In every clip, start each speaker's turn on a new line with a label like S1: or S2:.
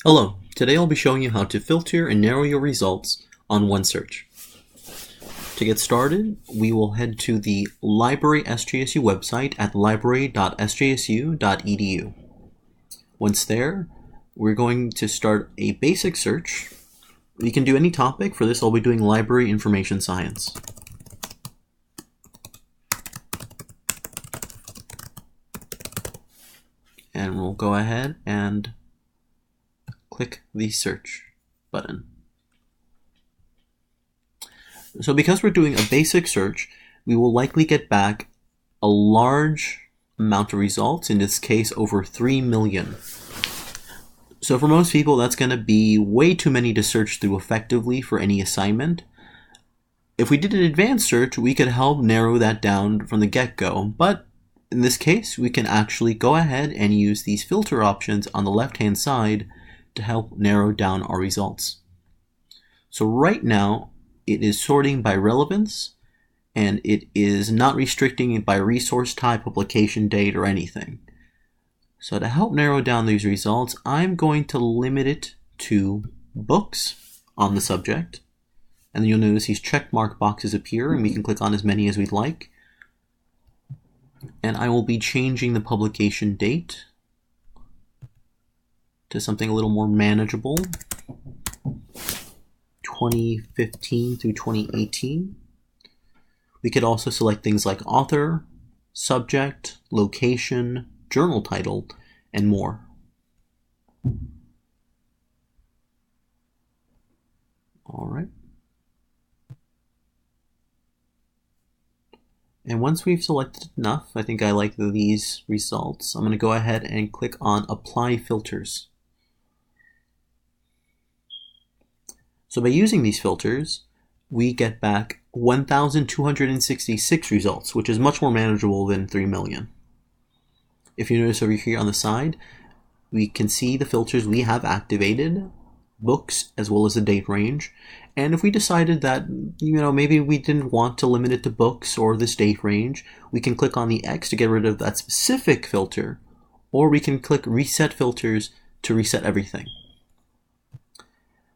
S1: Hello, today I'll be showing you how to filter and narrow your results on OneSearch. To get started, we will head to the Library SJSU website at library.sjsu.edu. Once there, we're going to start a basic search. You can do any topic. For this, I'll be doing library information science. And we'll go ahead and click the search button. So because we're doing a basic search, we will likely get back a large amount of results, in this case over 3 million. So for most people, that's going to be way too many to search through effectively for any assignment. If we did an advanced search, we could help narrow that down from the get-go, but in this case, we can actually go ahead and use these filter options on the left-hand side to help narrow down our results. So right now, it is sorting by relevance, and it is not restricting it by resource type, publication date, or anything. So to help narrow down these results, I'm going to limit it to books on the subject. And then you'll notice these check mark boxes appear, and we can click on as many as we'd like. And I will be changing the publication date to something a little more manageable, 2015 through 2018. We could also select things like author, subject, location, journal title, and more. All right. And once we've selected enough, I think I like these results, I'm going to go ahead and click on Apply Filters. So by using these filters, we get back 1,266 results, which is much more manageable than 3 million. If you notice over here on the side, we can see the filters we have activated, books as well as the date range. And if we decided that, maybe we didn't want to limit it to books or this date range, we can click on the X to get rid of that specific filter, or we can click Reset Filters to reset everything.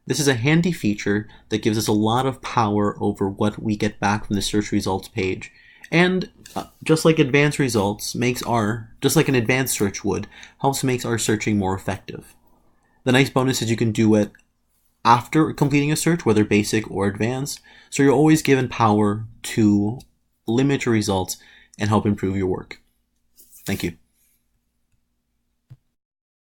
S1: This is a handy feature that gives us a lot of power over what we get back from the search results page. And just like advanced results just like an advanced search would, helps make our searching more effective. The nice bonus is you can do it after completing a search, whether basic or advanced, so you're always given power to limit your results and help improve your work. Thank you.